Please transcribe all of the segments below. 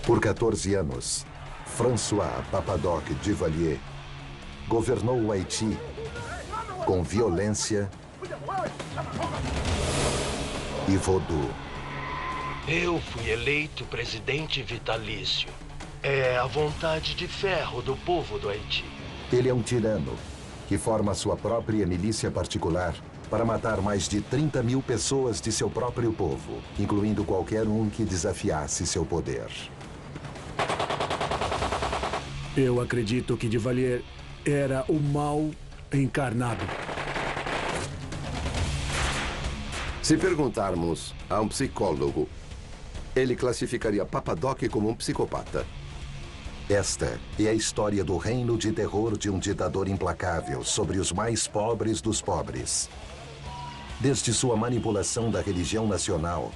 Por 14 anos, François Papadoc Duvalier governou o Haiti com violência e voodoo. Eu fui eleito presidente vitalício. É a vontade de ferro do povo do Haiti. Ele é um tirano que forma sua própria milícia particular para matar mais de 30 mil pessoas de seu próprio povo, incluindo qualquer um que desafiasse seu poder. Eu acredito que Duvalier era o mal encarnado. Se perguntarmos a um psicólogo, ele classificaria Papadoc como um psicopata. Esta é a história do reino de terror de um ditador implacável sobre os mais pobres dos pobres. Desde sua manipulação da religião nacional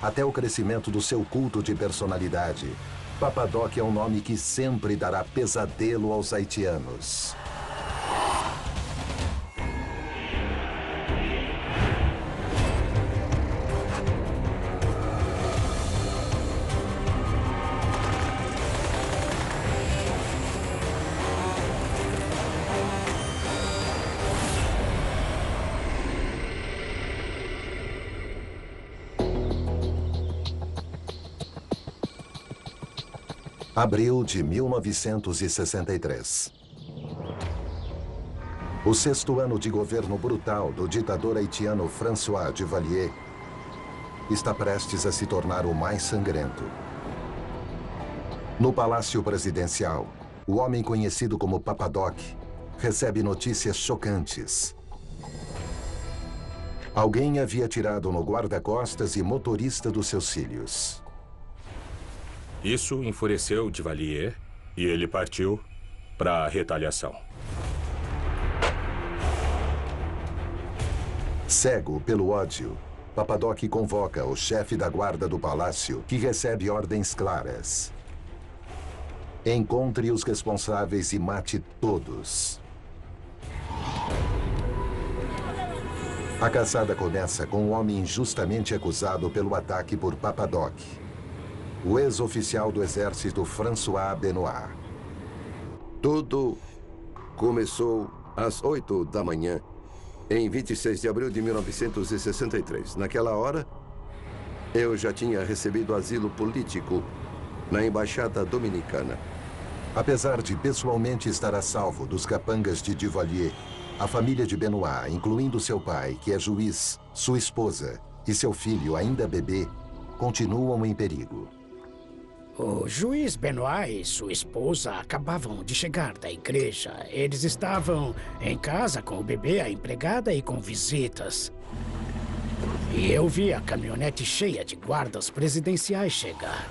até o crescimento do seu culto de personalidade, Papadoc é um nome que sempre dará pesadelo aos haitianos. Abril de 1963. O 6º ano de governo brutal do ditador haitiano François Duvalier está prestes a se tornar o mais sangrento. No Palácio Presidencial, o homem conhecido como Papadoc recebe notícias chocantes. Alguém havia atirado no guarda-costas e motorista dos seus filhos. Isso enfureceu Duvalier e ele partiu para a retaliação. Cego pelo ódio, Papadoc convoca o chefe da guarda do palácio, que recebe ordens claras. Encontre os responsáveis e mate todos. A caçada começa com um homem injustamente acusado pelo ataque por Papadoc, o ex-oficial do exército François Benoit. Tudo começou às 8 da manhã, em 26 de abril de 1963. Naquela hora, eu já tinha recebido asilo político na Embaixada Dominicana. Apesar de pessoalmente estar a salvo dos capangas de Duvalier, a família de Benoit, incluindo seu pai, que é juiz, sua esposa e seu filho, ainda bebê, continuam em perigo. O juiz Benoit e sua esposa acabavam de chegar da igreja. Eles estavam em casa com o bebê, a empregada e com visitas. E eu vi a caminhonete cheia de guardas presidenciais chegar.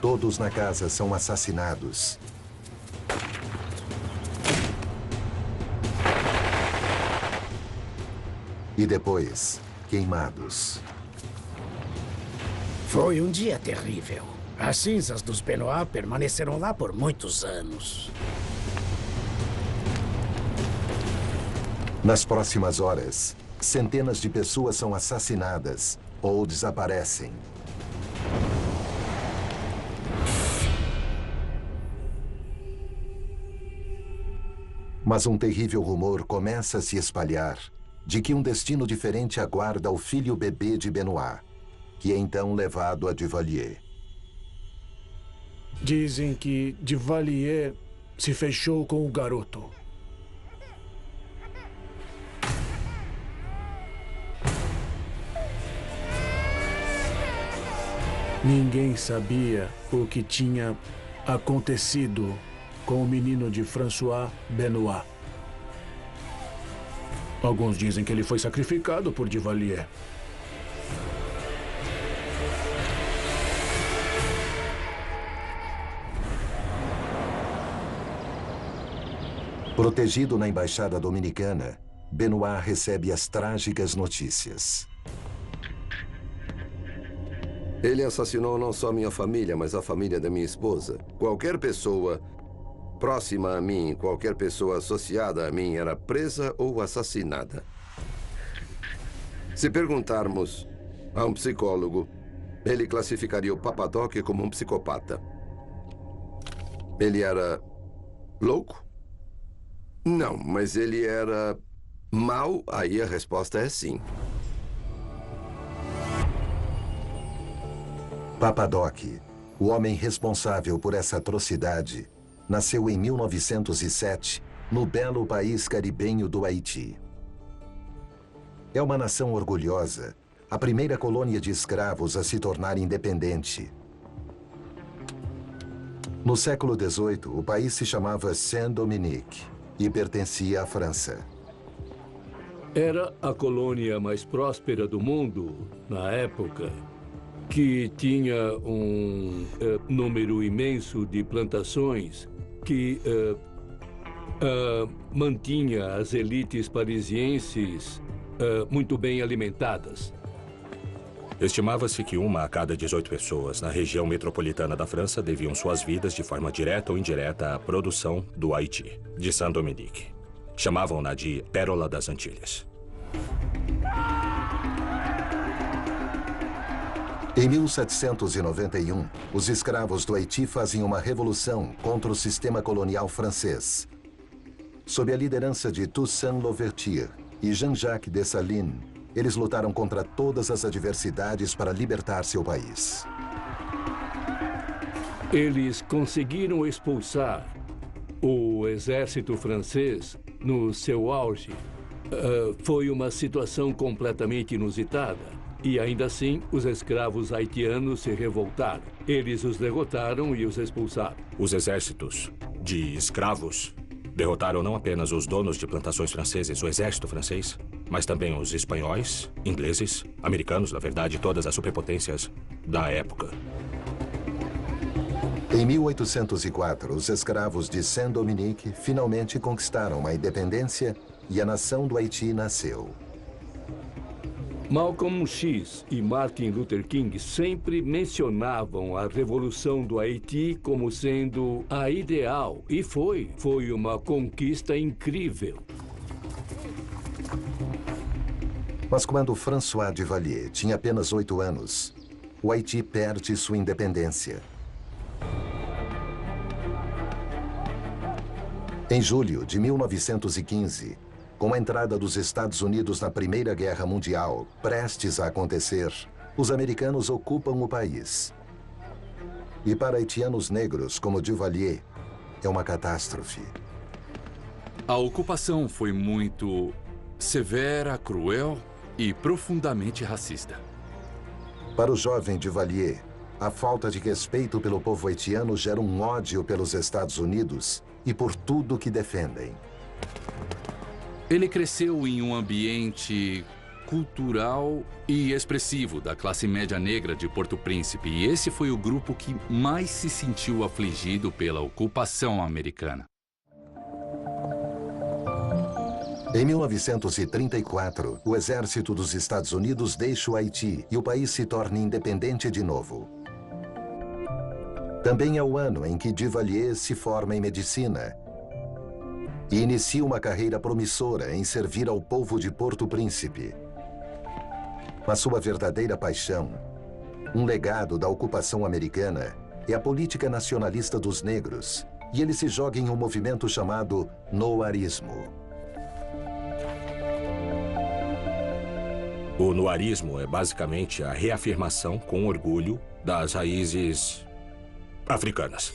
Todos na casa são assassinados. E depois, queimados. Foi um dia terrível. As cinzas dos Benoit permaneceram lá por muitos anos. Nas próximas horas, centenas de pessoas são assassinadas ou desaparecem. Mas um terrível rumor começa a se espalhar de que um destino diferente aguarda o filho bebê de Benoit, que é então levado a Duvalier. Dizem que Duvalier se fechou com o garoto. Ninguém sabia o que tinha acontecido com o menino de François Benoit. Alguns dizem que ele foi sacrificado por Duvalier. Protegido na Embaixada Dominicana, Benoit recebe as trágicas notícias. Ele assassinou não só minha família, mas a família da minha esposa. Qualquer pessoa próxima a mim, qualquer pessoa associada a mim era presa ou assassinada. Se perguntarmos a um psicólogo, ele classificaria o Papa Doc como um psicopata. Ele era louco? Não, mas ele era mau? Aí a resposta é sim. Papa Doc, o homem responsável por essa atrocidade, nasceu em 1907, no belo país caribenho do Haiti. É uma nação orgulhosa, a primeira colônia de escravos a se tornar independente. No século XVIII, o país se chamava Saint-Dominique e pertencia à França. Era a colônia mais próspera do mundo na época, que tinha um número imenso de plantações que mantinha as elites parisienses muito bem alimentadas. Estimava-se que 1 a cada 18 pessoas na região metropolitana da França deviam suas vidas de forma direta ou indireta à produção do Haiti, de Saint-Dominique. Chamavam-na de Pérola das Antilhas. Em 1791, os escravos do Haiti fazem uma revolução contra o sistema colonial francês. Sob a liderança de Toussaint Louverture e Jean-Jacques Dessalines, eles lutaram contra todas as adversidades para libertar seu país. Eles conseguiram expulsar o exército francês no seu auge. Foi uma situação completamente inusitada. E ainda assim, os escravos haitianos se revoltaram. Eles os derrotaram e os expulsaram. Os exércitos de escravos derrotaram não apenas os donos de plantações franceses, o exército francês, mas também os espanhóis, ingleses, americanos, na verdade, todas as superpotências da época. Em 1804, os escravos de Saint-Dominique finalmente conquistaram a independência e a nação do Haiti nasceu. Malcolm X e Martin Luther King sempre mencionavam a Revolução do Haiti como sendo a ideal. E foi uma conquista incrível. Mas quando François Duvalier tinha apenas 8 anos, o Haiti perde sua independência. Em julho de 1915, com a entrada dos Estados Unidos na Primeira Guerra Mundial, prestes a acontecer, os americanos ocupam o país. E para haitianos negros como Duvalier, é uma catástrofe. A ocupação foi muito severa, cruel e profundamente racista. Para o jovem Duvalier, a falta de respeito pelo povo haitiano gera um ódio pelos Estados Unidos e por tudo que defendem. Ele cresceu em um ambiente cultural e expressivo da classe média negra de Porto Príncipe, e esse foi o grupo que mais se sentiu afligido pela ocupação americana. Em 1934, o exército dos Estados Unidos deixa o Haiti e o país se torna independente de novo. Também é o ano em que Duvalier se forma em medicina e inicia uma carreira promissora em servir ao povo de Porto Príncipe. Mas sua verdadeira paixão, um legado da ocupação americana, é a política nacionalista dos negros, e ele se joga em um movimento chamado noirismo. O noirismo é basicamente a reafirmação com orgulho das raízes africanas.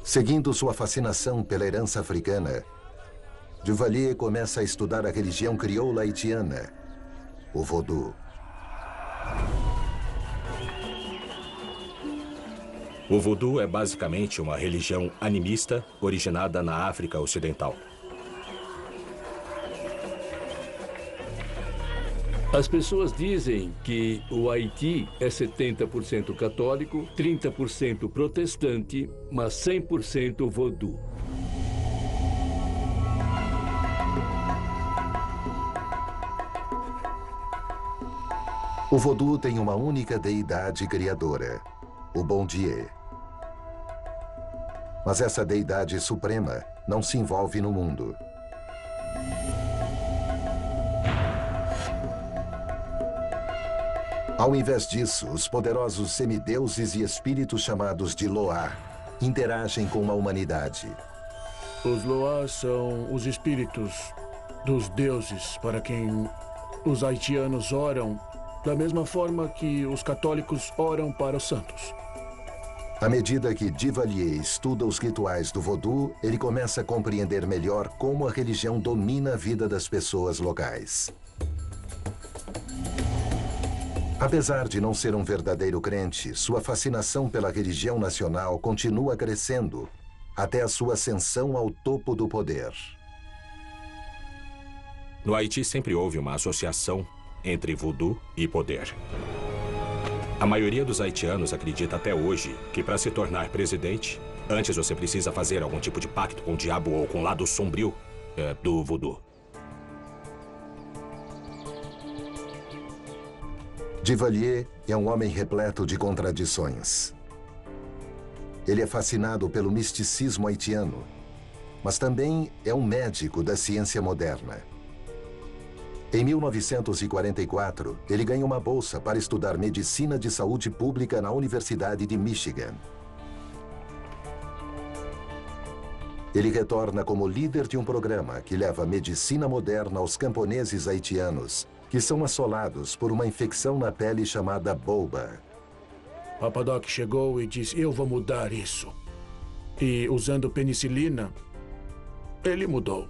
Seguindo sua fascinação pela herança africana, Duvalier começa a estudar a religião crioula haitiana, o Vodou. O Vodou é basicamente uma religião animista originada na África Ocidental. As pessoas dizem que o Haiti é 70% católico, 30% protestante, mas 100% vodou. O vodu tem uma única deidade criadora, o Bon Dieu. Mas essa deidade suprema não se envolve no mundo. Ao invés disso, os poderosos semideuses e espíritos chamados de Loa interagem com a humanidade. Os Loa são os espíritos dos deuses para quem os haitianos oram, da mesma forma que os católicos oram para os santos. À medida que Duvalier estuda os rituais do vodu, ele começa a compreender melhor como a religião domina a vida das pessoas locais. Apesar de não ser um verdadeiro crente, sua fascinação pela religião nacional continua crescendo até a sua ascensão ao topo do poder. No Haiti sempre houve uma associação entre voodoo e poder. A maioria dos haitianos acredita até hoje que para se tornar presidente, antes você precisa fazer algum tipo de pacto com o diabo ou com o lado sombrio do voodoo. Duvalier é um homem repleto de contradições. Ele é fascinado pelo misticismo haitiano, mas também é um médico da ciência moderna. Em 1944, ele ganha uma bolsa para estudar medicina de saúde pública na Universidade de Michigan. Ele retorna como líder de um programa que leva medicina moderna aos camponeses haitianos, que são assolados por uma infecção na pele chamada boba. Papa Doc chegou e disse, eu vou mudar isso. E usando penicilina, ele mudou.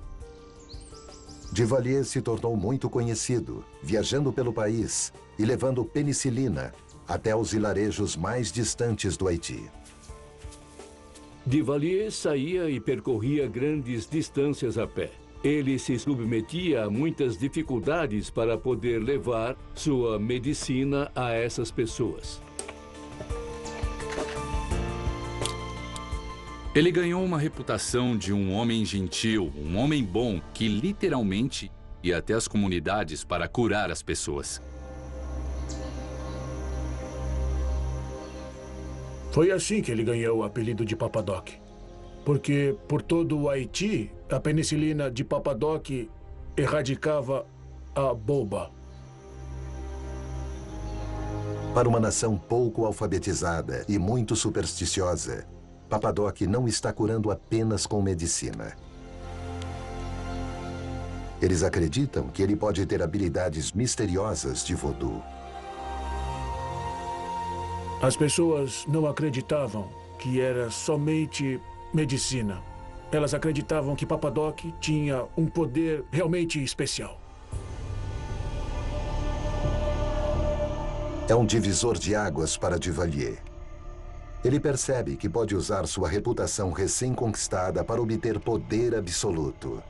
Duvalier se tornou muito conhecido, viajando pelo país e levando penicilina até os vilarejos mais distantes do Haiti. Duvalier saía e percorria grandes distâncias a pé. Ele se submetia a muitas dificuldades para poder levar sua medicina a essas pessoas. Ele ganhou uma reputação de um homem gentil, um homem bom, que literalmente ia até as comunidades para curar as pessoas. Foi assim que ele ganhou o apelido de Papa Doc. Porque por todo o Haiti, a penicilina de Papa Doc erradicava a boba. Para uma nação pouco alfabetizada e muito supersticiosa, Papa Doc não está curando apenas com medicina. Eles acreditam que ele pode ter habilidades misteriosas de voodoo. As pessoas não acreditavam que era somente medicina. Elas acreditavam que Papa Doc tinha um poder realmente especial. É um divisor de águas para Duvalier. Ele percebe que pode usar sua reputação recém-conquistada para obter poder absoluto.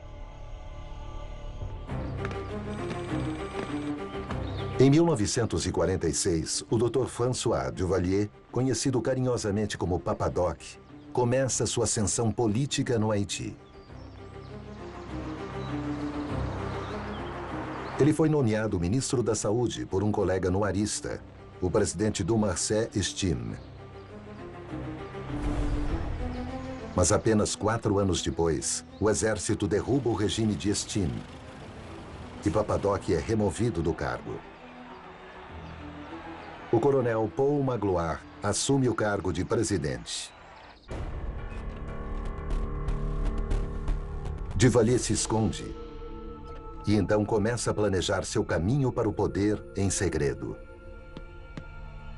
Em 1946, o Dr. François Duvalier, conhecido carinhosamente como Papa Doc, começa sua ascensão política no Haiti. Ele foi nomeado ministro da Saúde por um colega noarista, o presidente Dumarcet Estime. Mas apenas 4 anos depois, o exército derruba o regime de Estime e Papa Doc é removido do cargo. O coronel Paul Magloire assume o cargo de presidente. Duvalier se esconde e então começa a planejar seu caminho para o poder em segredo.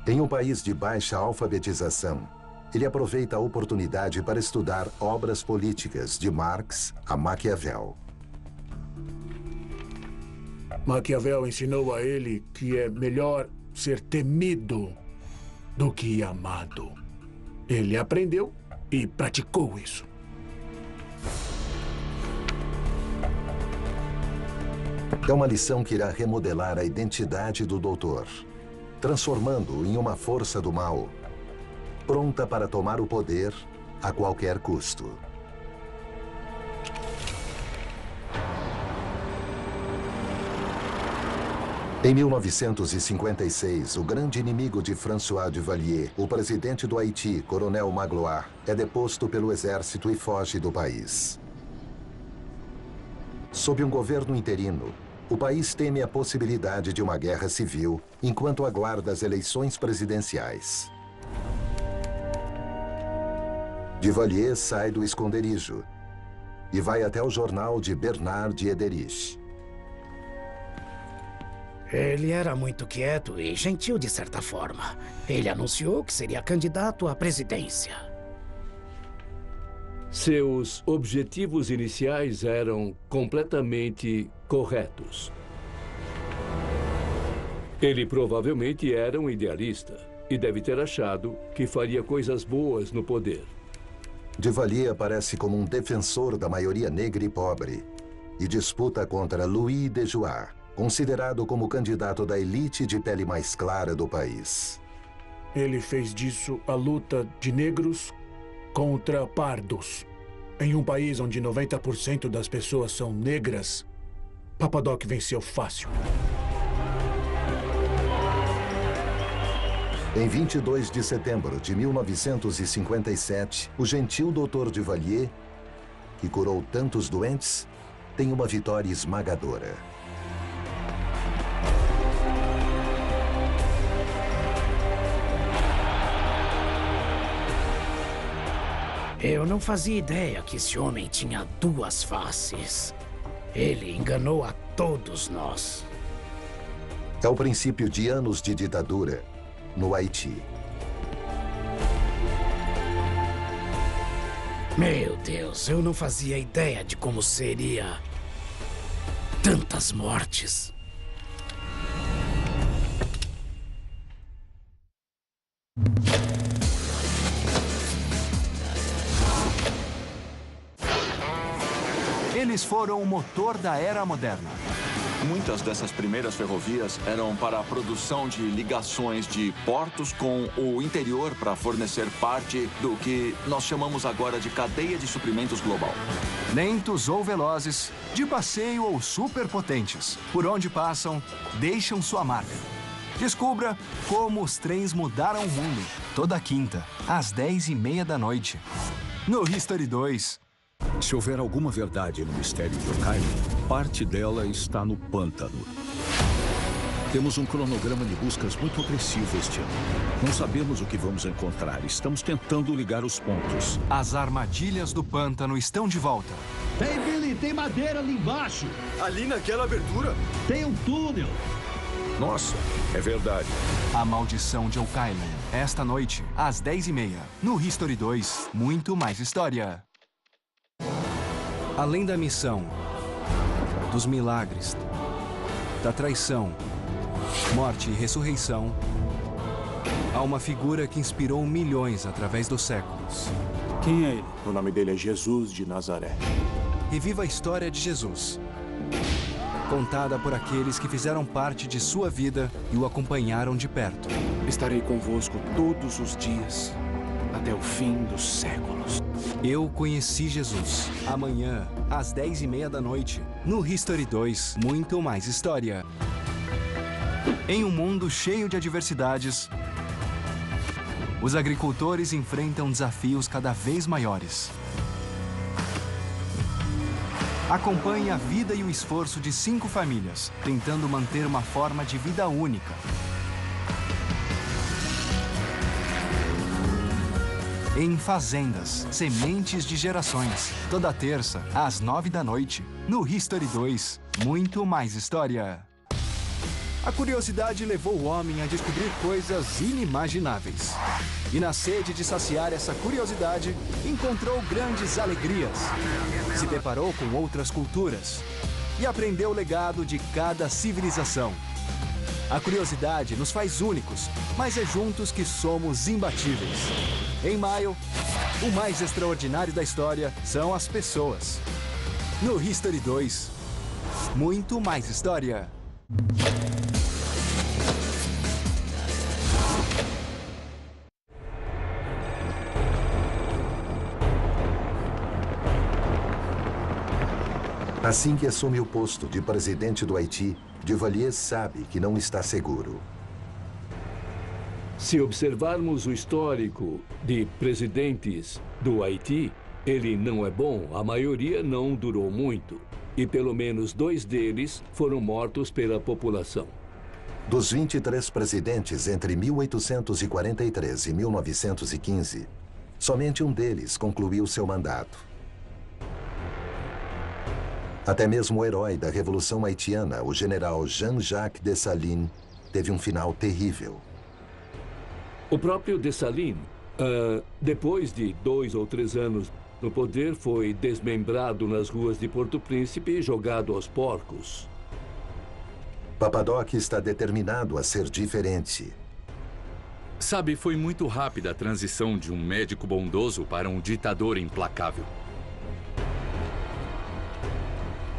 Em um país de baixa alfabetização, ele aproveita a oportunidade para estudar obras políticas de Marx a Maquiavel. Maquiavel ensinou a ele que é melhor ser temido do que amado. Ele aprendeu e praticou isso. É uma lição que irá remodelar a identidade do doutor, transformando-o em uma força do mal, pronta para tomar o poder a qualquer custo. Em 1956, o grande inimigo de François Duvalier, o presidente do Haiti, Coronel Magloire, é deposto pelo exército e foge do país. Sob um governo interino, o país teme a possibilidade de uma guerra civil enquanto aguarda as eleições presidenciais. Duvalier sai do esconderijo e vai até o jornal de Bernard Diederich. Ele era muito quieto e gentil de certa forma. Ele anunciou que seria candidato à presidência. Seus objetivos iniciais eram completamente corretos. Ele provavelmente era um idealista e deve ter achado que faria coisas boas no poder. Duvalier aparece como um defensor da maioria negra e pobre e disputa contra Louis de Jouarre, considerado como candidato da elite de pele mais clara do país. Ele fez disso a luta de negros contra pardos. Em um país onde 90% das pessoas são negras, Papadoc venceu fácil. Em 22 de setembro de 1957, o gentil Dr. Duvalier, que curou tantos doentes, tem uma vitória esmagadora. Eu não fazia ideia que esse homem tinha duas faces. Ele enganou a todos nós. É o princípio de anos de ditadura no Haiti. Meu Deus, eu não fazia ideia de como seria tantas mortes. Eles foram o motor da era moderna. Muitas dessas primeiras ferrovias eram para a produção de ligações de portos com o interior para fornecer parte do que nós chamamos agora de cadeia de suprimentos global. Lentos ou velozes, de passeio ou superpotentes, por onde passam, deixam sua marca. Descubra como os trens mudaram o mundo. Toda quinta, às 10h30 da noite. No History 2. Se houver alguma verdade no mistério de Ocaila, parte dela está no pântano. Temos um cronograma de buscas muito agressivo este ano. Não sabemos o que vamos encontrar. Estamos tentando ligar os pontos. As armadilhas do pântano estão de volta. Ei, Billy, tem madeira ali embaixo. Ali naquela abertura? Tem um túnel. Nossa, é verdade. A Maldição de Oak Island. Esta noite, às 10h30. No History 2, muito mais história. Além da missão, dos milagres, da traição, morte e ressurreição, há uma figura que inspirou milhões através dos séculos. Quem é ele? O nome dele é Jesus de Nazaré. Reviva a história de Jesus, contada por aqueles que fizeram parte de sua vida e o acompanharam de perto. Estarei convosco todos os dias, até o fim dos séculos. Eu conheci Jesus. Amanhã, às 10h30 da noite, no History 2, muito mais história. Em um mundo cheio de adversidades, os agricultores enfrentam desafios cada vez maiores. Acompanhe a vida e o esforço de 5 famílias, tentando manter uma forma de vida única. Em Fazendas, Sementes de Gerações. Toda terça, às 9 da noite, no History 2. Muito mais história. A curiosidade levou o homem a descobrir coisas inimagináveis. E na sede de saciar essa curiosidade, encontrou grandes alegrias. Se deparou com outras culturas e aprendeu o legado de cada civilização. A curiosidade nos faz únicos, mas é juntos que somos imbatíveis. Em maio, o mais extraordinário da história são as pessoas. No History 2, muito mais história. Assim que assume o posto de presidente do Haiti, Duvalier sabe que não está seguro. Se observarmos o histórico de presidentes do Haiti, ele não é bom. A maioria não durou muito. E pelo menos 2 deles foram mortos pela população. Dos 23 presidentes entre 1843 e 1915, somente um deles concluiu seu mandato. Até mesmo o herói da Revolução Haitiana, o general Jean-Jacques Dessalines, teve um final terrível. O próprio Dessalines, depois de 2 ou 3 anos no poder, foi desmembrado nas ruas de Porto Príncipe e jogado aos porcos. Papadoc está determinado a ser diferente. Sabe, foi muito rápida a transição de um médico bondoso para um ditador implacável.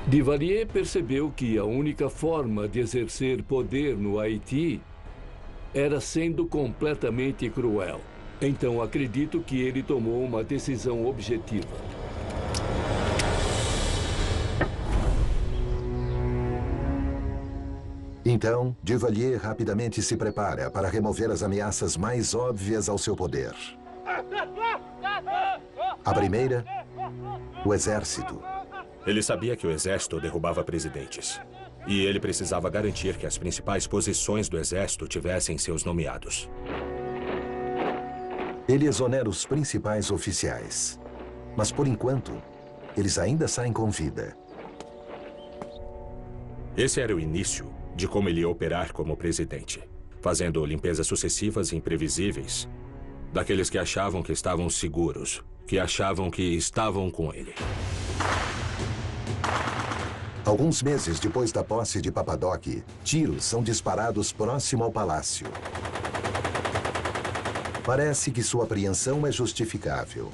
Duvalier percebeu que a única forma de exercer poder no Haiti era sendo completamente cruel. Então acredito que ele tomou uma decisão objetiva. Então, Duvalier rapidamente se prepara para remover as ameaças mais óbvias ao seu poder. A primeira, o exército. Ele sabia que o exército derrubava presidentes. E ele precisava garantir que as principais posições do exército tivessem seus nomeados. Ele exonera os principais oficiais. Mas, por enquanto, eles ainda saem com vida. Esse era o início de como ele ia operar como presidente, fazendo limpezas sucessivas e imprevisíveis daqueles que achavam que estavam seguros, que achavam que estavam com ele. Alguns meses depois da posse de Papadoc, tiros são disparados próximo ao palácio. Parece que sua apreensão é justificável.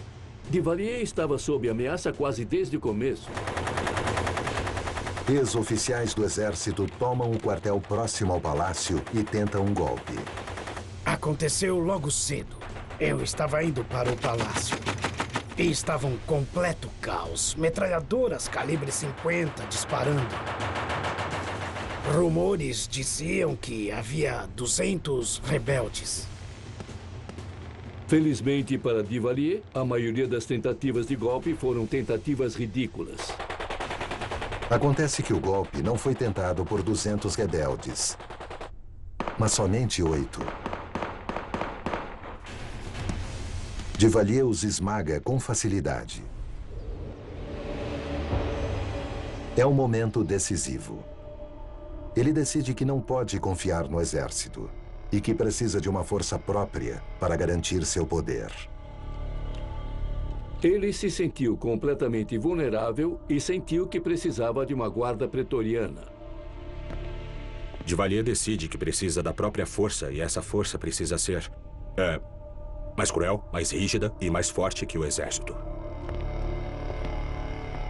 Duvalier estava sob ameaça quase desde o começo. Ex-oficiais do exército tomam o quartel próximo ao palácio e tentam um golpe. Aconteceu logo cedo. Eu estava indo para o palácio. E estava um completo caos. Metralhadoras calibre 50 disparando. Rumores diziam que havia 200 rebeldes. Felizmente para Duvalier, a maioria das tentativas de golpe foram tentativas ridículas. Acontece que o golpe não foi tentado por 200 rebeldes, mas somente 8. Duvalier os esmaga com facilidade. É um momento decisivo. Ele decide que não pode confiar no exército e que precisa de uma força própria para garantir seu poder. Ele se sentiu completamente vulnerável e sentiu que precisava de uma guarda pretoriana. Duvalier decide que precisa da própria força e essa força precisa ser mais cruel, mais rígida e mais forte que o exército.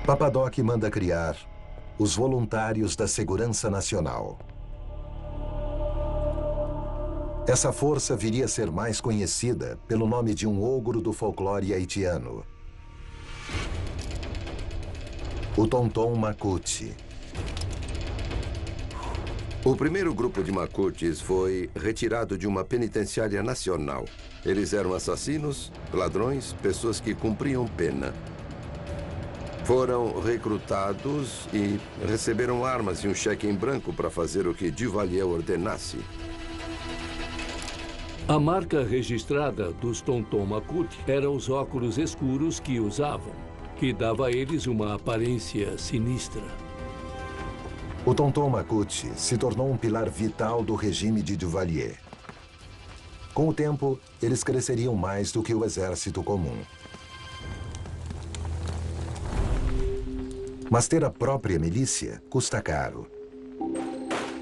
Papadoc manda criar os Voluntários da Segurança Nacional. Essa força viria a ser mais conhecida pelo nome de um ogro do folclore haitiano, o Tonton Macoute. O primeiro grupo de Macoutes foi retirado de uma penitenciária nacional. Eles eram assassinos, ladrões, pessoas que cumpriam pena. Foram recrutados e receberam armas e um cheque em branco para fazer o que Duvalier ordenasse. A marca registrada dos Tonton Macoute era os óculos escuros que usavam, que dava a eles uma aparência sinistra. O Tonton Macoute se tornou um pilar vital do regime de Duvalier. Com o tempo, eles cresceriam mais do que o exército comum. Mas ter a própria milícia custa caro.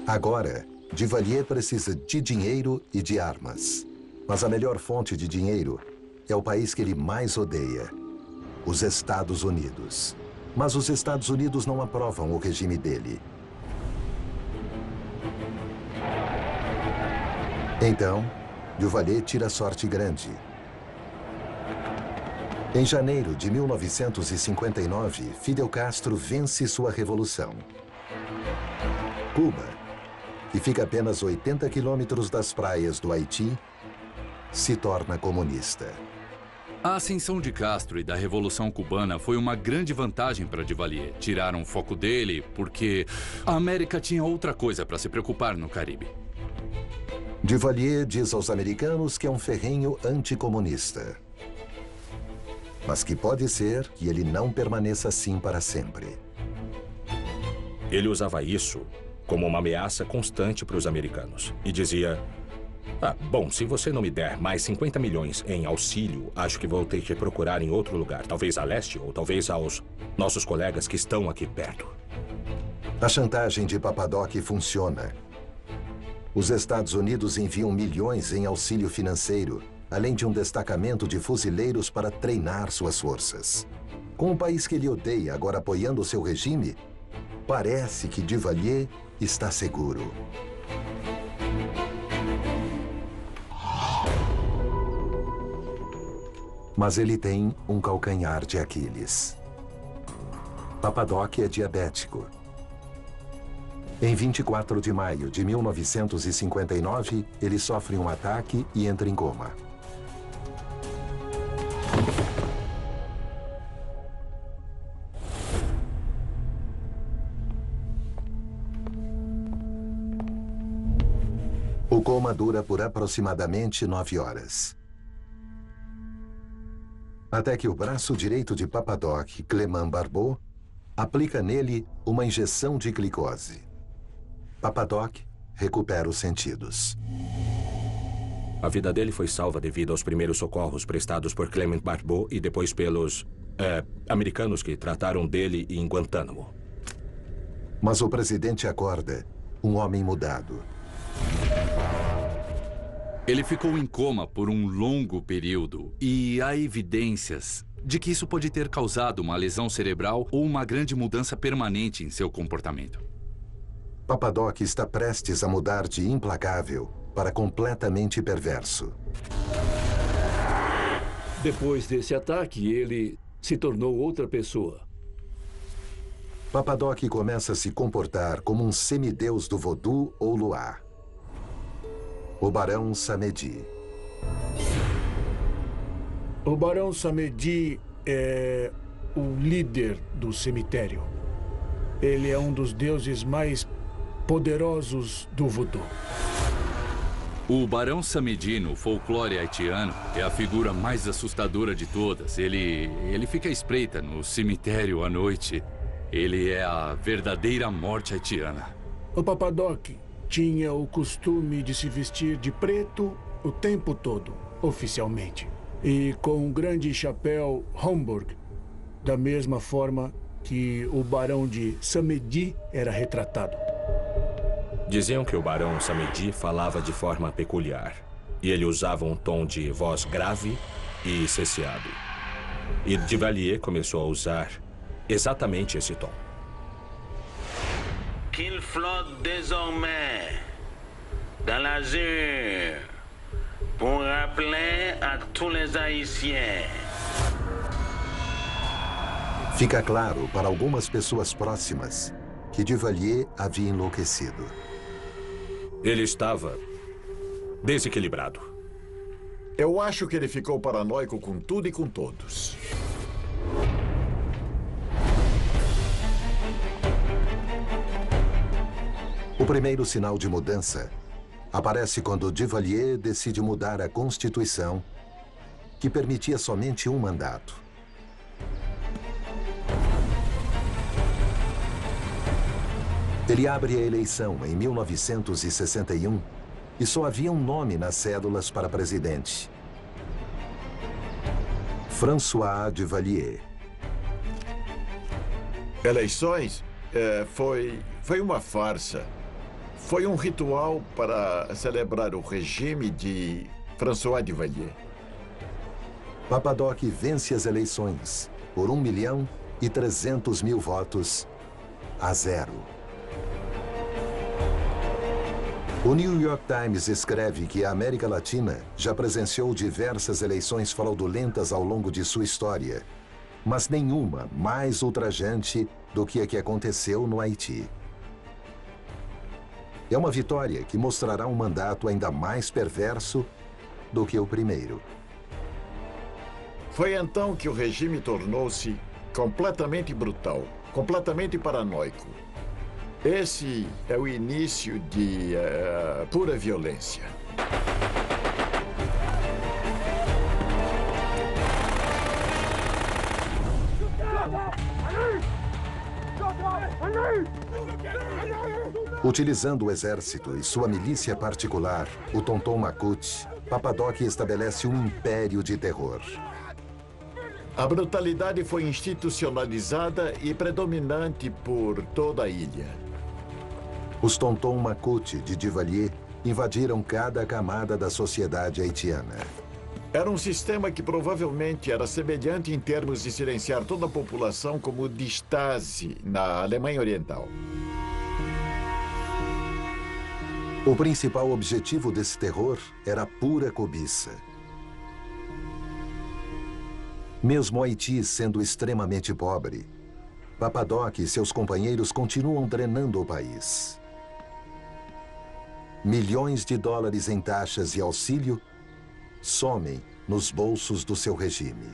Agora, Duvalier precisa de dinheiro e de armas. Mas a melhor fonte de dinheiro é o país que ele mais odeia, os Estados Unidos. Mas os Estados Unidos não aprovam o regime dele. Então, Duvalier tira sorte grande. Em janeiro de 1959, Fidel Castro vence sua revolução. Cuba que fica a apenas 80 quilômetros das praias do Haiti, se torna comunista. A ascensão de Castro e da Revolução Cubana foi uma grande vantagem para Duvalier. Tiraram o foco dele porque a América tinha outra coisa para se preocupar no Caribe. Duvalier diz aos americanos que é um ferrenho anticomunista. Mas que pode ser que ele não permaneça assim para sempre. Ele usava isso como uma ameaça constante para os americanos. E dizia: bom, se você não me der mais 50 milhões em auxílio, acho que vou ter que procurar em outro lugar. Talvez a leste ou talvez aos nossos colegas que estão aqui perto. A chantagem de Papadoc funciona. Os Estados Unidos enviam milhões em auxílio financeiro, além de um destacamento de fuzileiros para treinar suas forças. Com o país que ele odeia agora apoiando seu regime, parece que Duvalier está seguro. Mas ele tem um calcanhar de Aquiles. Papadoc é diabético. Em 24 de maio de 1959, ele sofre um ataque e entra em coma. O coma dura por aproximadamente 9 horas. Até que o braço direito de Papadoc, Clément Barbeau, aplica nele uma injeção de glicose. Papadoc recupera os sentidos. A vida dele foi salva devido aos primeiros socorros prestados por Clément Barbeau e depois pelos americanos que trataram dele em Guantánamo. Mas o presidente acorda, um homem mudado. Ele ficou em coma por um longo período e há evidências de que isso pode ter causado uma lesão cerebral ou uma grande mudança permanente em seu comportamento. Papadoc está prestes a mudar de implacável para completamente perverso. Depois desse ataque, ele se tornou outra pessoa. Papadoc começa a se comportar como um semideus do vodú ou luá. O Barão Samedi. O Barão Samedi é o líder do cemitério. Ele é um dos deuses mais poderosos do voodoo. O Barão Samedi no folclore haitiano é a figura mais assustadora de todas. Ele fica à espreita no cemitério à noite. Ele é a verdadeira morte haitiana. O Papadoc tinha o costume de se vestir de preto o tempo todo, oficialmente. E com um grande chapéu Homburg, da mesma forma que o Barão de Samedi era retratado. Diziam que o Barão Samedi falava de forma peculiar. E ele usava um tom de voz grave e cesseado. E Duvalier começou a usar exatamente esse tom. Qu'il flotte désormais dans l'azur pour rappeler à tous les Haïtiens. Fica claro para algumas pessoas próximas que Duvalier havia enlouquecido. Ele estava desequilibrado. Eu acho que ele ficou paranoico com tudo e com todos. O primeiro sinal de mudança aparece quando Duvalier decide mudar a Constituição, que permitia somente um mandato. Ele abre a eleição em 1961 e só havia um nome nas cédulas para presidente: François Duvalier. Eleições? Foi uma farsa. Foi um ritual para celebrar o regime de François Duvalier. Papadoc vence as eleições por 1.300.000 votos a 0. O New York Times escreve que a América Latina já presenciou diversas eleições fraudulentas ao longo de sua história, mas nenhuma mais ultrajante do que a que aconteceu no Haiti. É uma vitória que mostrará um mandato ainda mais perverso do que o primeiro. Foi então que o regime tornou-se completamente brutal, completamente paranoico. Esse é o início de pura violência. Utilizando o exército e sua milícia particular, o Tonton Makut, Papadoc estabelece um império de terror. A brutalidade foi institucionalizada e predominante por toda a ilha. Os Tonton Makut de Duvalier invadiram cada camada da sociedade haitiana. Era um sistema que provavelmente era semelhante em termos de silenciar toda a população como o de Stasi na Alemanha Oriental. O principal objetivo desse terror era a pura cobiça. Mesmo Haiti sendo extremamente pobre, Papadoc e seus companheiros continuam drenando o país. Milhões de dólares em taxas e auxílio somem nos bolsos do seu regime.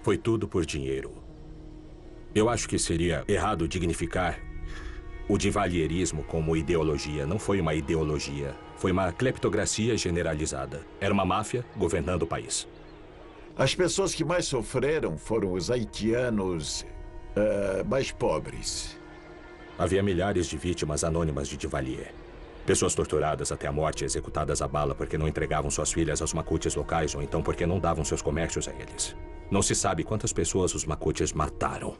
Foi tudo por dinheiro. Eu acho que seria errado dignificar o divalierismo como ideologia. Não foi uma ideologia, foi uma cleptocracia generalizada. Era uma máfia governando o país. As pessoas que mais sofreram foram os haitianos mais pobres. Havia milhares de vítimas anônimas de Duvalier. Pessoas torturadas até a morte, executadas a bala porque não entregavam suas filhas aos Makutes locais ou então porque não davam seus comércios a eles. Não se sabe quantas pessoas os Makutes mataram.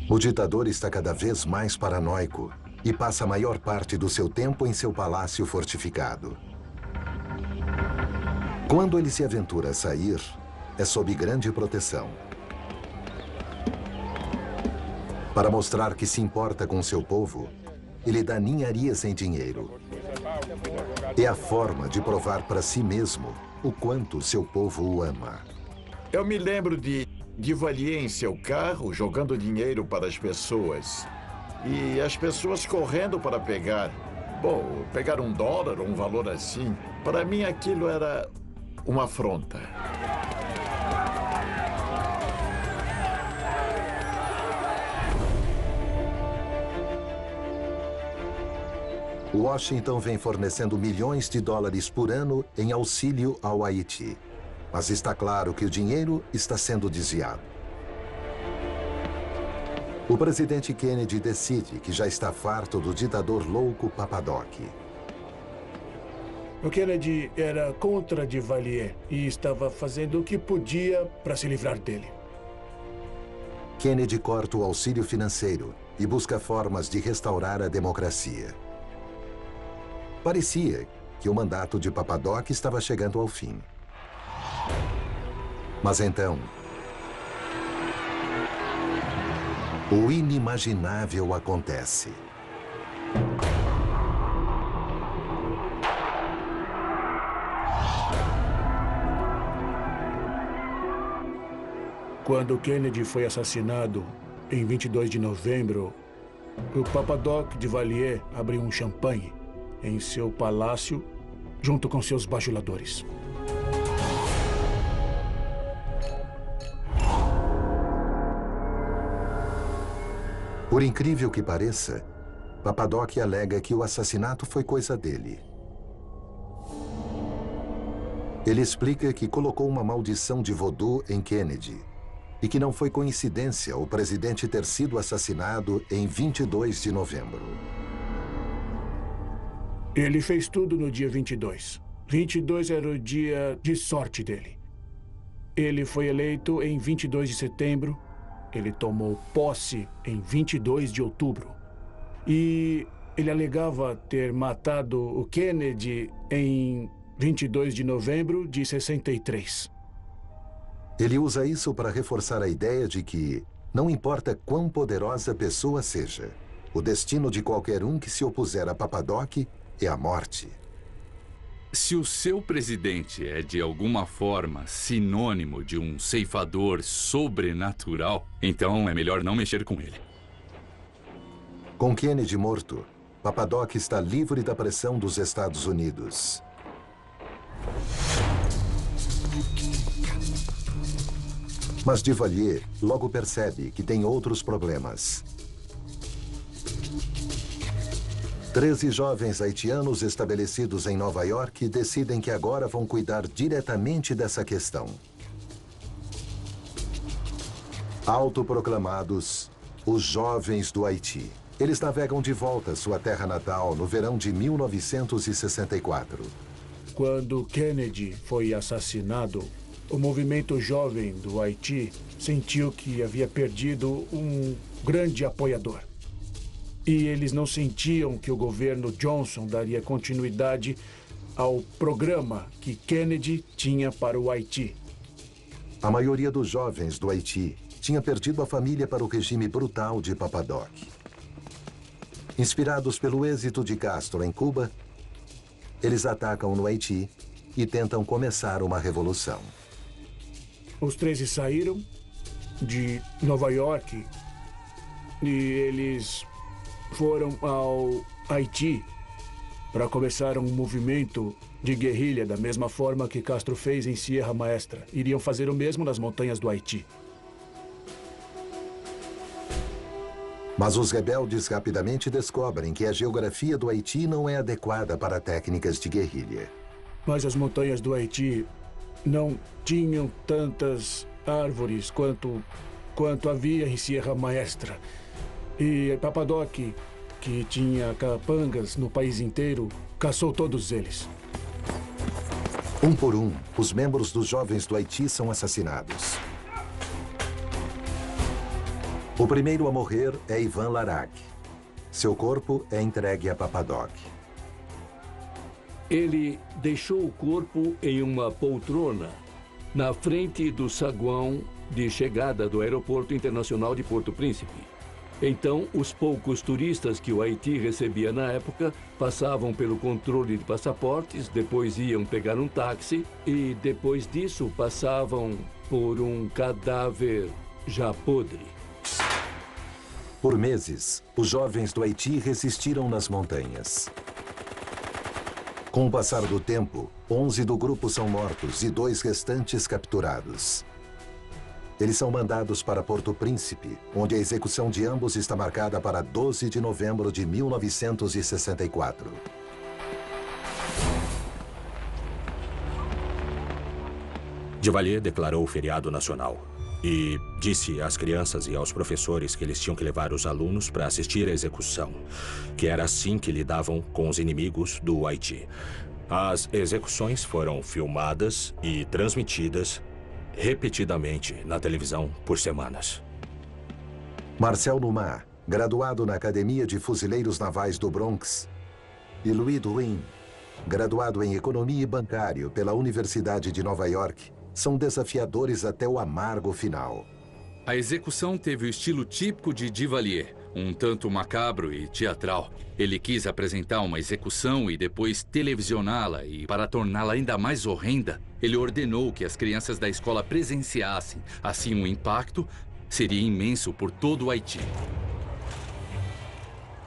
O ditador está cada vez mais paranoico e passa a maior parte do seu tempo em seu palácio fortificado. Quando ele se aventura a sair, é sob grande proteção. Para mostrar que se importa com seu povo, ele dá ninharias em dinheiro. É a forma de provar para si mesmo o quanto seu povo o ama. Eu me lembro de Duvalier em seu carro, jogando dinheiro para as pessoas. E as pessoas correndo para pegar. Bom, pegar $1 ou um valor assim. Para mim aquilo era uma afronta. Washington vem fornecendo milhões de dólares por ano em auxílio ao Haiti. Mas está claro que o dinheiro está sendo desviado. O presidente Kennedy decide que já está farto do ditador louco Papadoc. O Kennedy era contra Duvalier e estava fazendo o que podia para se livrar dele. Kennedy corta o auxílio financeiro e busca formas de restaurar a democracia. Parecia que o mandato de Papadoc estava chegando ao fim. Mas então, o inimaginável acontece. Quando Kennedy foi assassinado, em 22 de novembro, o Papadoc Duvalier abriu um champanhe em seu palácio, junto com seus bajuladores. Por incrível que pareça, Papadoc alega que o assassinato foi coisa dele. Ele explica que colocou uma maldição de voodoo em Kennedy e que não foi coincidência o presidente ter sido assassinado em 22 de novembro. Ele fez tudo no dia 22. 22 era o dia de sorte dele. Ele foi eleito em 22 de setembro. Ele tomou posse em 22 de outubro. E ele alegava ter matado o Kennedy em 22 de novembro de 63. Ele usa isso para reforçar a ideia de que não importa quão poderosa a pessoa seja, o destino de qualquer um que se opuser a Papadoc é a morte. Se o seu presidente é, de alguma forma, sinônimo de um ceifador sobrenatural, então é melhor não mexer com ele. Com Kennedy morto, Papadoc está livre da pressão dos Estados Unidos. Mas Duvalier logo percebe que tem outros problemas. 13 jovens haitianos estabelecidos em Nova York decidem que agora vão cuidar diretamente dessa questão. Autoproclamados os Jovens do Haiti. Eles navegam de volta à sua terra natal no verão de 1964. Quando Kennedy foi assassinado, o movimento jovem do Haiti sentiu que havia perdido um grande apoiador. E eles não sentiam que o governo Johnson daria continuidade ao programa que Kennedy tinha para o Haiti. A maioria dos jovens do Haiti tinha perdido a família para o regime brutal de Papadoc. Inspirados pelo êxito de Castro em Cuba, eles atacam no Haiti e tentam começar uma revolução. Os 13 saíram de Nova York e eles foram ao Haiti para começar um movimento de guerrilha da mesma forma que Castro fez em Sierra Maestra. Iriam fazer o mesmo nas montanhas do Haiti. Mas os rebeldes rapidamente descobrem que a geografia do Haiti não é adequada para técnicas de guerrilha. Mas as montanhas do Haiti não tinham tantas árvores quanto havia em Sierra Maestra. E Papadoc, que tinha capangas no país inteiro, caçou todos eles. Um por um, os membros dos Jovens do Haiti são assassinados. O primeiro a morrer é Ivan Larac. Seu corpo é entregue a Papadoc. Ele deixou o corpo em uma poltrona na frente do saguão de chegada do Aeroporto Internacional de Porto Príncipe. Então, os poucos turistas que o Haiti recebia na época passavam pelo controle de passaportes, depois iam pegar um táxi e, depois disso, passavam por um cadáver já podre. Por meses, os jovens do Haiti resistiram nas montanhas. Com o passar do tempo, 11 do grupo são mortos e 2 restantes capturados. Eles são mandados para Porto Príncipe, onde a execução de ambos está marcada para 12 de novembro de 1964. Duvalier declarou o feriado nacional e disse às crianças e aos professores que eles tinham que levar os alunos para assistir à execução, que era assim que lidavam com os inimigos do Haiti. As execuções foram filmadas e transmitidas repetidamente na televisão por semanas. Marcel Dumas, graduado na Academia de Fuzileiros Navais do Bronx, e Louis Drouin, graduado em Economia e Bancário pela Universidade de Nova York, são desafiadores até o amargo final. A execução teve o estilo típico de Duvalier, um tanto macabro e teatral. Ele quis apresentar uma execução e depois televisioná-la, e para torná-la ainda mais horrenda, ele ordenou que as crianças da escola presenciassem. Assim, o impacto seria imenso por todo o Haiti.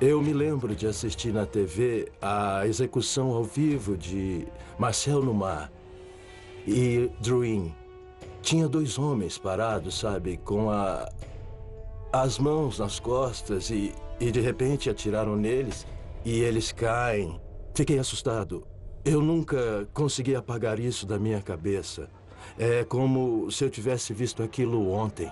Eu me lembro de assistir na TV a execução ao vivo de Marcel Dumas e Drouin. Tinha 2 homens parados, sabe, com as mãos nas costas e de repente atiraram neles e eles caem. Fiquei assustado. Eu nunca consegui apagar isso da minha cabeça. É como se eu tivesse visto aquilo ontem.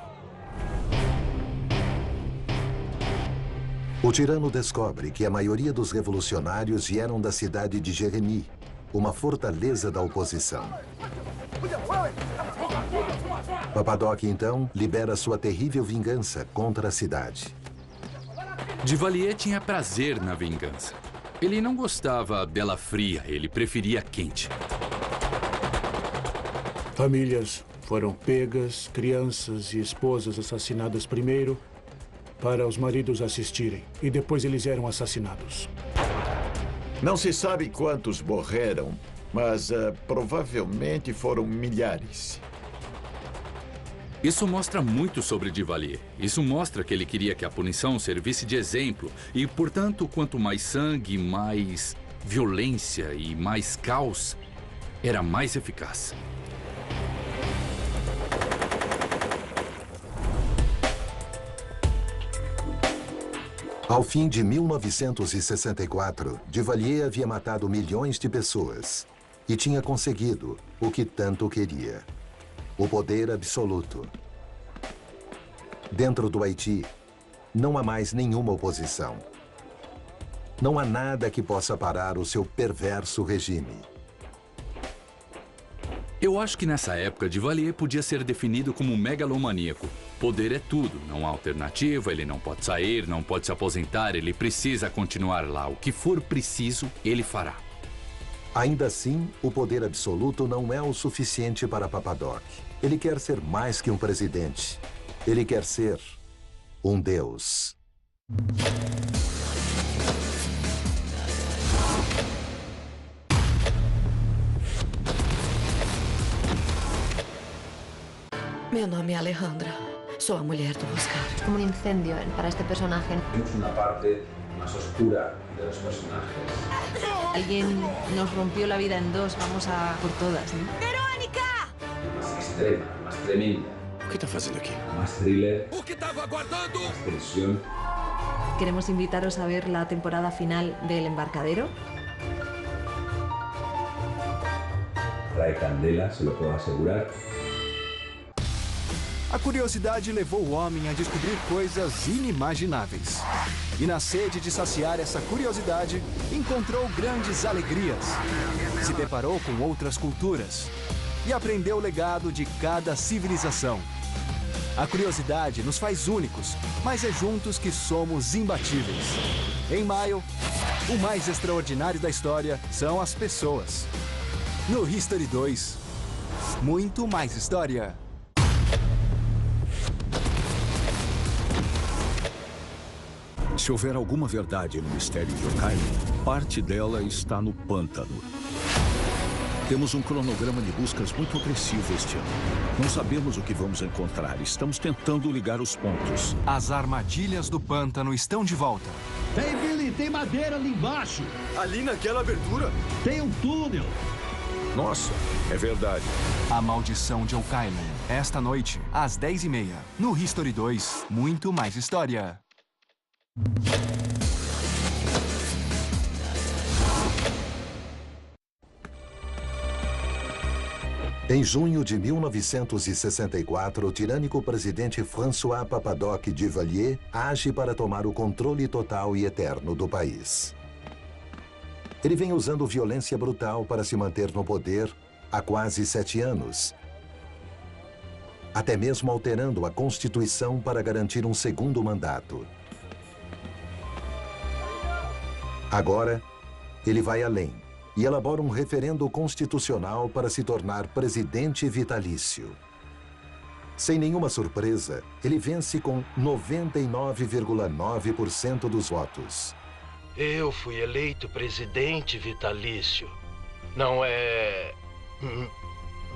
O tirano descobre que a maioria dos revolucionários vieram da cidade de Jérémie, uma fortaleza da oposição. Papadoc, então, libera sua terrível vingança contra a cidade. Duvalier tinha prazer na vingança. Ele não gostava dela fria, ele preferia quente. Famílias foram pegas, crianças e esposas assassinadas primeiro para os maridos assistirem, e depois eles eram assassinados. Não se sabe quantos morreram, mas provavelmente foram milhares. Isso mostra muito sobre Duvalier. Isso mostra que ele queria que a punição servisse de exemplo. E, portanto, quanto mais sangue, mais violência e mais caos, era mais eficaz. Ao fim de 1964, Duvalier havia matado milhões de pessoas e tinha conseguido o que tanto queria: o poder absoluto. Dentro do Haiti, não há mais nenhuma oposição. Não há nada que possa parar o seu perverso regime. Eu acho que nessa época, Duvalier podia ser definido como um megalomaníaco. Poder é tudo, não há alternativa, ele não pode sair, não pode se aposentar, ele precisa continuar lá. O que for preciso, ele fará. Ainda assim, o poder absoluto não é o suficiente para Papadoc. Ele quer ser mais que um presidente. Ele quer ser um deus. Meu nome é Alejandra. Sou a mulher do Oscar. Como un incendio para este personaje. Es una parte más oscura de los personajes. Alguien nos rompió la vida en dos, vamos a por todas, ¿no? ¡Verónica! Más extrema, más tremenda. O que está fazendo aqui? Más thriller. O que estava aguardando? Más tensión. Queremos invitaros a ver la temporada final de El Embarcadero. Trae candela, se lo puedo asegurar. A curiosidade levou o homem a descobrir coisas inimagináveis. E na sede de saciar essa curiosidade, encontrou grandes alegrias. Se deparou com outras culturas e aprendeu o legado de cada civilização. A curiosidade nos faz únicos, mas é juntos que somos imbatíveis. Em maio, o mais extraordinário da história são as pessoas. No History 2, muito mais história. Se houver alguma verdade no mistério de Okaine, parte dela está no pântano. Temos um cronograma de buscas muito agressivo este ano. Não sabemos o que vamos encontrar. Estamos tentando ligar os pontos. As armadilhas do pântano estão de volta. Ei, Billy, tem madeira ali embaixo. Ali naquela abertura? Tem um túnel. Nossa, é verdade. A Maldição de Okaine. Esta noite, às 10h30. No History 2, muito mais história. Em junho de 1964, o tirânico presidente François Papadoc Duvalier age para tomar o controle total e eterno do país. Ele vem usando violência brutal para se manter no poder há quase 7 anos. Até mesmo alterando a Constituição para garantir um segundo mandato. Agora, ele vai além e elabora um referendo constitucional para se tornar presidente vitalício. Sem nenhuma surpresa, ele vence com 99,9% dos votos. Eu fui eleito presidente vitalício. Não é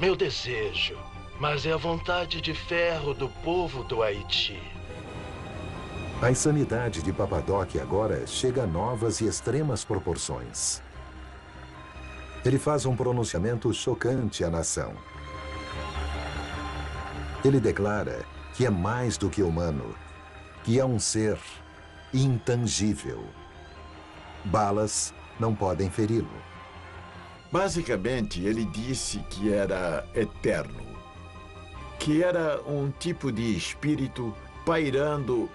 meu desejo, mas é a vontade de ferro do povo do Haiti. A insanidade de Papadoc agora chega a novas e extremas proporções. Ele faz um pronunciamento chocante à nação. Ele declara que é mais do que humano, que é um ser intangível. Balas não podem feri-lo. Basicamente, ele disse que era eterno, que era um tipo de espírito pairando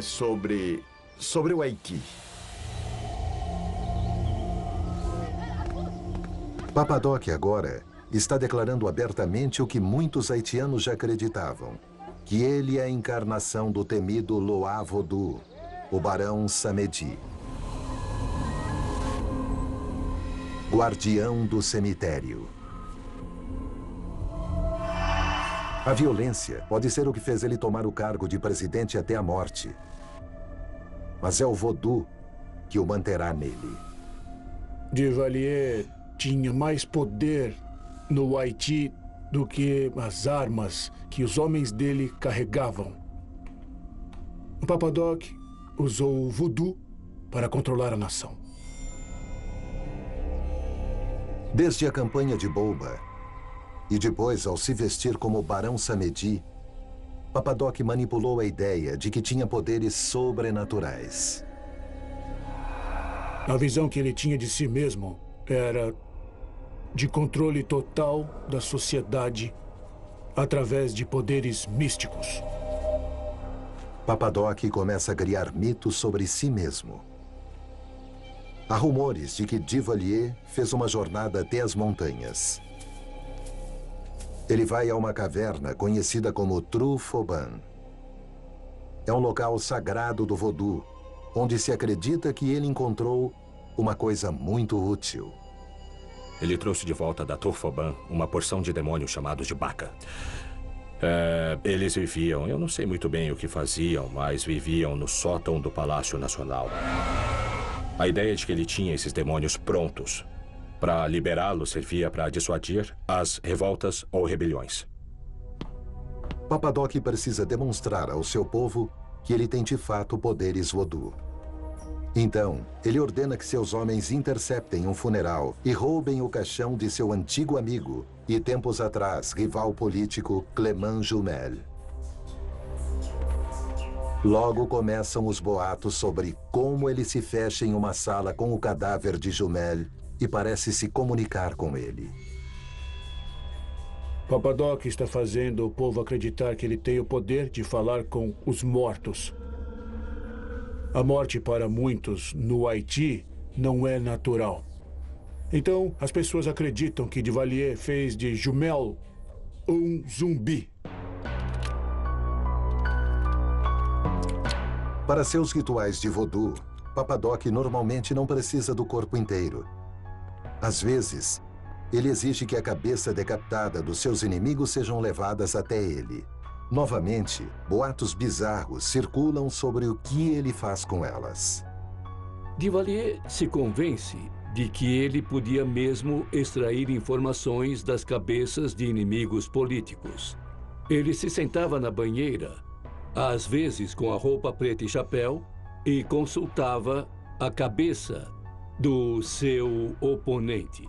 sobre o Haiti. Papadoc agora está declarando abertamente o que muitos haitianos já acreditavam, que ele é a encarnação do temido Loa Vodou, o Barão Samedi. Guardião do cemitério. A violência pode ser o que fez ele tomar o cargo de presidente até a morte. Mas é o Vodou que o manterá nele. Duvalier tinha mais poder no Haiti do que as armas que os homens dele carregavam. O Papa Doc usou o voodoo para controlar a nação. Desde a campanha de Boba e depois ao se vestir como Barão Samedi, Papa Doc manipulou a ideia de que tinha poderes sobrenaturais. A visão que ele tinha de si mesmo era de controle total da sociedade através de poderes místicos. Papa Doc começa a criar mitos sobre si mesmo. Há rumores de que Duvalier fez uma jornada até as montanhas. Ele vai a uma caverna conhecida como Truffaut. É um local sagrado do voodoo, onde se acredita que ele encontrou uma coisa muito útil. Ele trouxe de volta da Truffaut uma porção de demônios chamados de Baka. Eles viviam, eu não sei muito bem o que faziam, mas viviam no sótão do Palácio Nacional. A ideia de que ele tinha esses demônios prontos para liberá-los servia para dissuadir as revoltas ou rebeliões. Papa Doc precisa demonstrar ao seu povo que ele tem de fato poderes voodoo. Então, ele ordena que seus homens interceptem um funeral e roubem o caixão de seu antigo amigo e, tempos atrás, rival político Clément Jumel. Logo começam os boatos sobre como ele se fecha em uma sala com o cadáver de Jumel e parece se comunicar com ele. Papa Doc está fazendo o povo acreditar que ele tem o poder de falar com os mortos. A morte para muitos no Haiti não é natural. Então, as pessoas acreditam que Duvalier fez de Jumel um zumbi. Para seus rituais de voodoo, Papa Doc normalmente não precisa do corpo inteiro. Às vezes, ele exige que a cabeça decapitada dos seus inimigos sejam levadas até ele. Novamente, boatos bizarros circulam sobre o que ele faz com elas. Duvalier se convence de que ele podia mesmo extrair informações das cabeças de inimigos políticos. Ele se sentava na banheira, às vezes com a roupa preta e chapéu, e consultava a cabeça do seu oponente.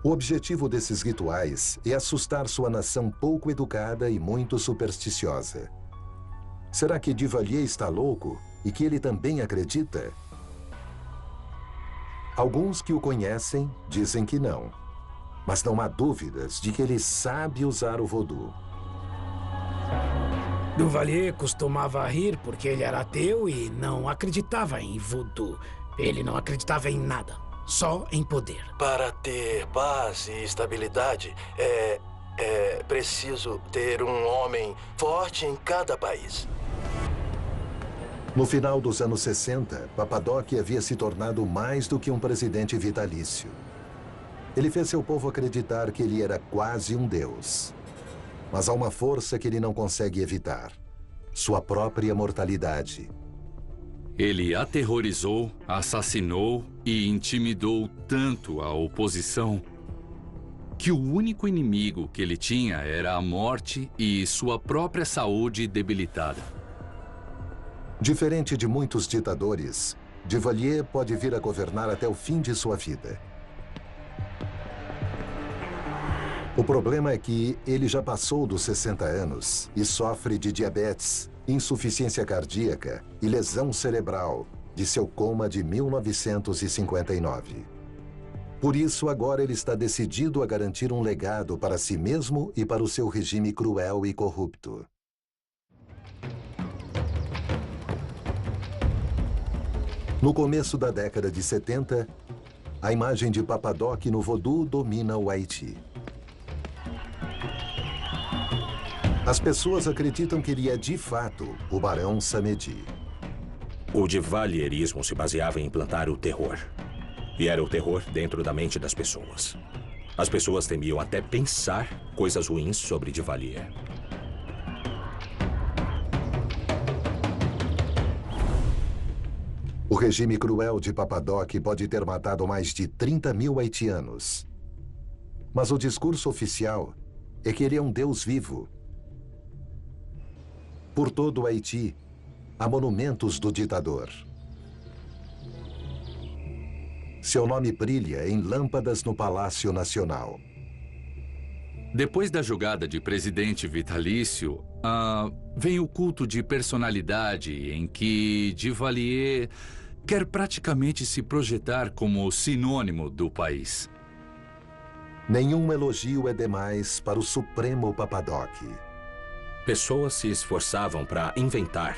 O objetivo desses rituais é assustar sua nação pouco educada e muito supersticiosa. Será que Duvalier está louco e que ele também acredita? Alguns que o conhecem dizem que não, mas não há dúvidas de que ele sabe usar o voodoo. Duvalier costumava rir porque ele era ateu e não acreditava em voodoo. Ele não acreditava em nada, só em poder. Para ter paz e estabilidade, é preciso ter um homem forte em cada país. No final dos anos 60, Papa Doc havia se tornado mais do que um presidente vitalício. Ele fez seu povo acreditar que ele era quase um deus. Mas há uma força que ele não consegue evitar: sua própria mortalidade. Ele aterrorizou, assassinou e intimidou tanto a oposição que o único inimigo que ele tinha era a morte e sua própria saúde debilitada. Diferente de muitos ditadores, Duvalier pode vir a governar até o fim de sua vida. O problema é que ele já passou dos 60 anos e sofre de diabetes, insuficiência cardíaca e lesão cerebral de seu coma de 1959. Por isso, agora ele está decidido a garantir um legado para si mesmo e para o seu regime cruel e corrupto. No começo da década de 70, a imagem de Papa Doc no voodoo domina o Haiti. As pessoas acreditam que ele é, de fato, o Barão Samedi. O duvalierismo se baseava em implantar o terror. E era o terror dentro da mente das pessoas. As pessoas temiam até pensar coisas ruins sobre Duvalier. O regime cruel de Papa Doc pode ter matado mais de 30 mil haitianos. Mas o discurso oficial é que ele é um Deus vivo. Por todo o Haiti, há monumentos do ditador. Seu nome brilha em lâmpadas no Palácio Nacional. Depois da jogada de presidente vitalício, vem o culto de personalidade em que Duvalier quer praticamente se projetar como sinônimo do país. Nenhum elogio é demais para o Supremo Papadoc. Pessoas se esforçavam para inventar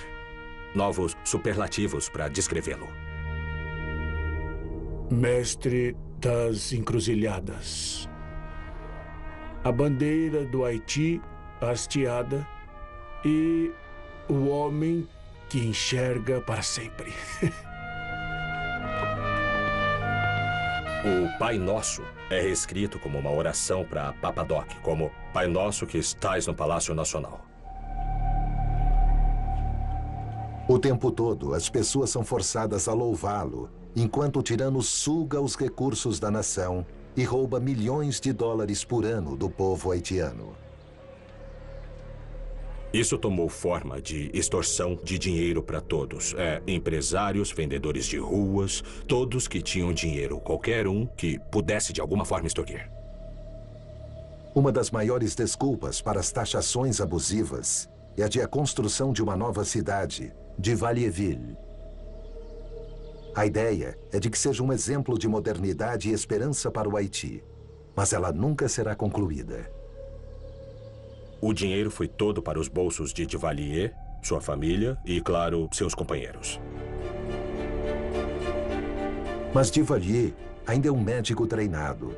novos superlativos para descrevê-lo. Mestre das encruzilhadas. A bandeira do Haiti hasteada e o homem que enxerga para sempre. O Pai Nosso é reescrito como uma oração para Papadoc, como Pai Nosso que estais no Palácio Nacional. O tempo todo, as pessoas são forçadas a louvá-lo, enquanto o tirano suga os recursos da nação e rouba milhões de dólares por ano do povo haitiano. Isso tomou forma de extorsão de dinheiro para todos. Empresários, vendedores de ruas, todos que tinham dinheiro, qualquer um que pudesse de alguma forma extorquir. Uma das maiores desculpas para as taxações abusivas é a construção de uma nova cidade, Duvalier-Ville. A ideia é de que seja um exemplo de modernidade e esperança para o Haiti, mas ela nunca será concluída. O dinheiro foi todo para os bolsos de Duvalier, sua família e, claro, seus companheiros. Mas Duvalier ainda é um médico treinado.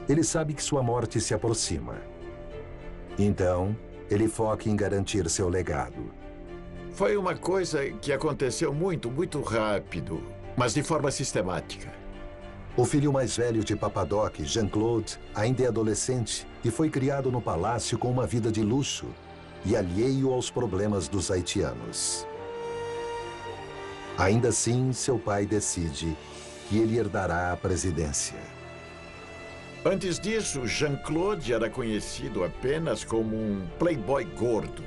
Ele sabe que sua morte se aproxima. Então, ele foca em garantir seu legado. Foi uma coisa que aconteceu muito rápido, mas de forma sistemática. O filho mais velho de Papadoc, Jean-Claude, ainda é adolescente e foi criado no palácio com uma vida de luxo e alheio aos problemas dos haitianos. Ainda assim, seu pai decide que ele herdará a presidência. Antes disso, Jean-Claude era conhecido apenas como um playboy gordo.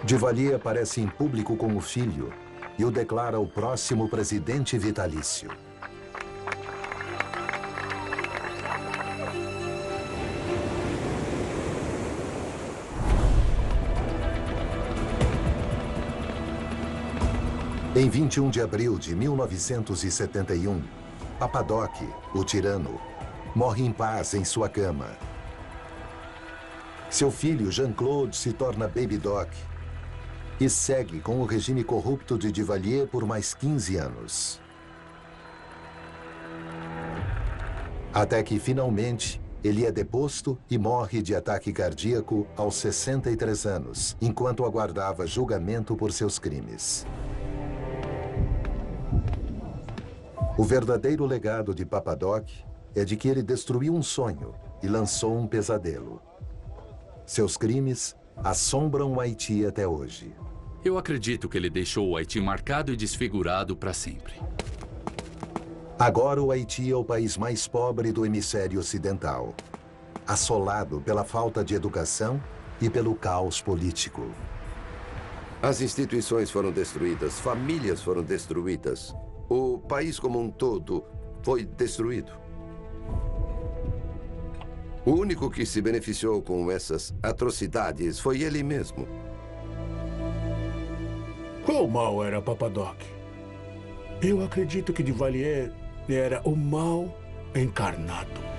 Duvalier aparece em público com o filho e o declara o próximo presidente vitalício. Em 21 de abril de 1971, Papadoc, o tirano, morre em paz em sua cama. Seu filho, Jean-Claude, se torna Baby Doc e segue com o regime corrupto de Duvalier por mais 15 anos. Até que, finalmente, ele é deposto e morre de ataque cardíaco aos 63 anos, enquanto aguardava julgamento por seus crimes. O verdadeiro legado de Papadoc é de que ele destruiu um sonho e lançou um pesadelo. Seus crimes assombram o Haiti até hoje. Eu acredito que ele deixou o Haiti marcado e desfigurado para sempre. Agora o Haiti é o país mais pobre do hemisfério ocidental, assolado pela falta de educação e pelo caos político. As instituições foram destruídas, famílias foram destruídas. O país como um todo foi destruído. O único que se beneficiou com essas atrocidades foi ele mesmo. Qual mal era Papadoc? Eu acredito que Duvalier era o mal encarnado.